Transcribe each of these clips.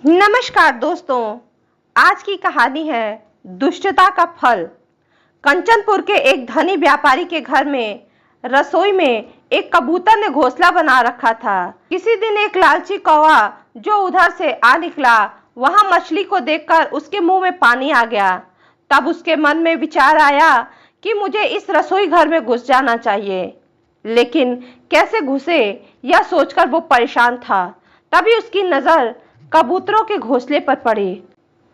नमस्कार दोस्तों, आज की कहानी है दुष्टता का फल। कंचनपुर के एक धनी व्यापारी के घर में रसोई में एक कबूतर ने घोंसला बना रखा था। किसी दिन एक लालची कौवा जो उधर से आ निकला, वहां मछली को देखकर उसके मुंह में पानी आ गया। तब उसके मन में विचार आया कि मुझे इस रसोई घर में घुस जाना चाहिए, लेकिन कैसे घुसे यह सोचकर वो परेशान था। तभी उसकी नजर कबूतरों के घोंसले पर पड़ी।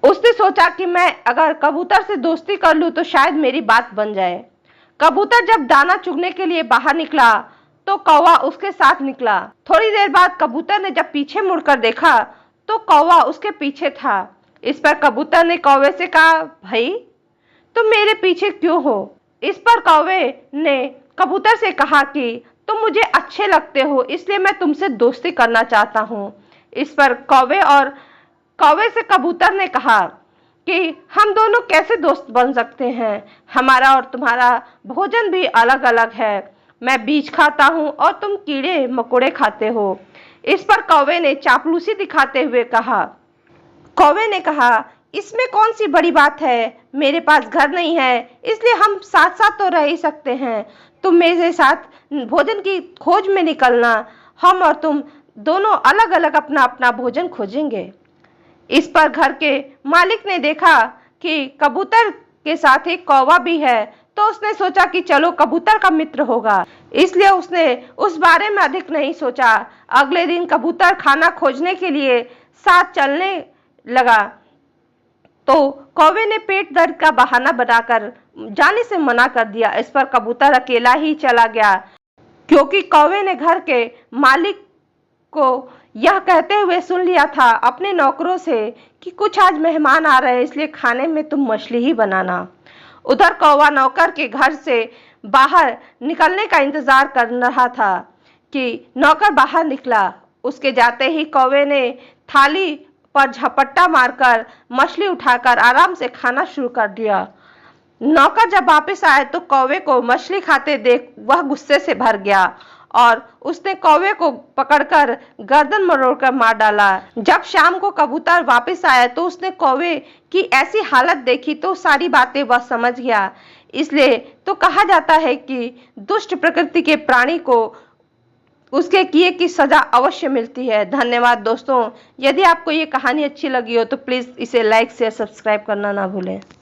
उसने सोचा कि मैं अगर कबूतर से दोस्ती कर लूं तो शायद मेरी बात बन जाए। कबूतर जब दाना चुगने के लिए बाहर निकला तो कौवा उसके साथ निकला। थोड़ी देर बाद कबूतर ने जब पीछे मुड़कर देखा तो कौवा उसके पीछे था। इस पर कबूतर ने कौवे से कहा, भाई तुम मेरे पीछे क्यों हो? इस पर कौवे ने कबूतर से कहा कि तुम मुझे अच्छे लगते हो, इसलिए मैं तुमसे दोस्ती करना चाहता हूँ। इस पर कौवे से कबूतर ने कहा कि हम दोनों कैसे दोस्त बन सकते हैं? हमारा और तुम्हारा भोजन भी अलग अलग है। मैं बीज खाता हूँ और तुम कीड़े मकोड़े खाते हो। इस पर कौवे ने चापलूसी दिखाते हुए कहा। कौवे ने कहा, इसमें कौन सी बड़ी बात है? मेरे पास घर नहीं है, इसलिए हम साथ साथ तो रह ही सकते हैं। तुम मेरे साथ भोजन की खोज में निकलना, हम और तुम दोनों अलग अलग अपना अपना भोजन खोजेंगे। इस पर घर के मालिक ने देखा कि कबूतर के साथ एक कौवा भी है, तो उसने सोचा कि चलो कबूतर का मित्र होगा, इसलिए उसने उस बारे में अधिक नहीं सोचा। अगले दिन कबूतर खाना खोजने के लिए साथ चलने लगा तो कौवे ने पेट दर्द का बहाना बनाकर जाने से मना कर दिया। इस पर कबूतर अकेला ही चला गया, क्योंकि कौवे ने घर के मालिक को यह कहते हुए सुन लिया था अपने नौकरों से कि कुछ आज मेहमान आ रहे हैं, इसलिए खाने में तुम मछली ही बनाना। उधर कौवा नौकर के घर से बाहर निकलने का इंतजार कर रहा था कि नौकर बाहर निकला। उसके जाते ही कौवे ने थाली पर झपट्टा मारकर मछली उठाकर आराम से खाना शुरू कर दिया। नौकर जब वापस आए तो कौवे को मछली खाते देख वह गुस्से से भर गया और उसने कौवे को पकड़कर गर्दन मरोड़कर मार डाला। जब शाम को कबूतर वापस आया तो उसने कौवे की ऐसी हालत देखी तो सारी बातें वह समझ गया। इसलिए तो कहा जाता है कि दुष्ट प्रकृति के प्राणी को उसके किए की सजा अवश्य मिलती है। धन्यवाद दोस्तों। यदि आपको ये कहानी अच्छी लगी हो तो प्लीज़ इसे लाइक शेयर सब्सक्राइब करना ना भूलें।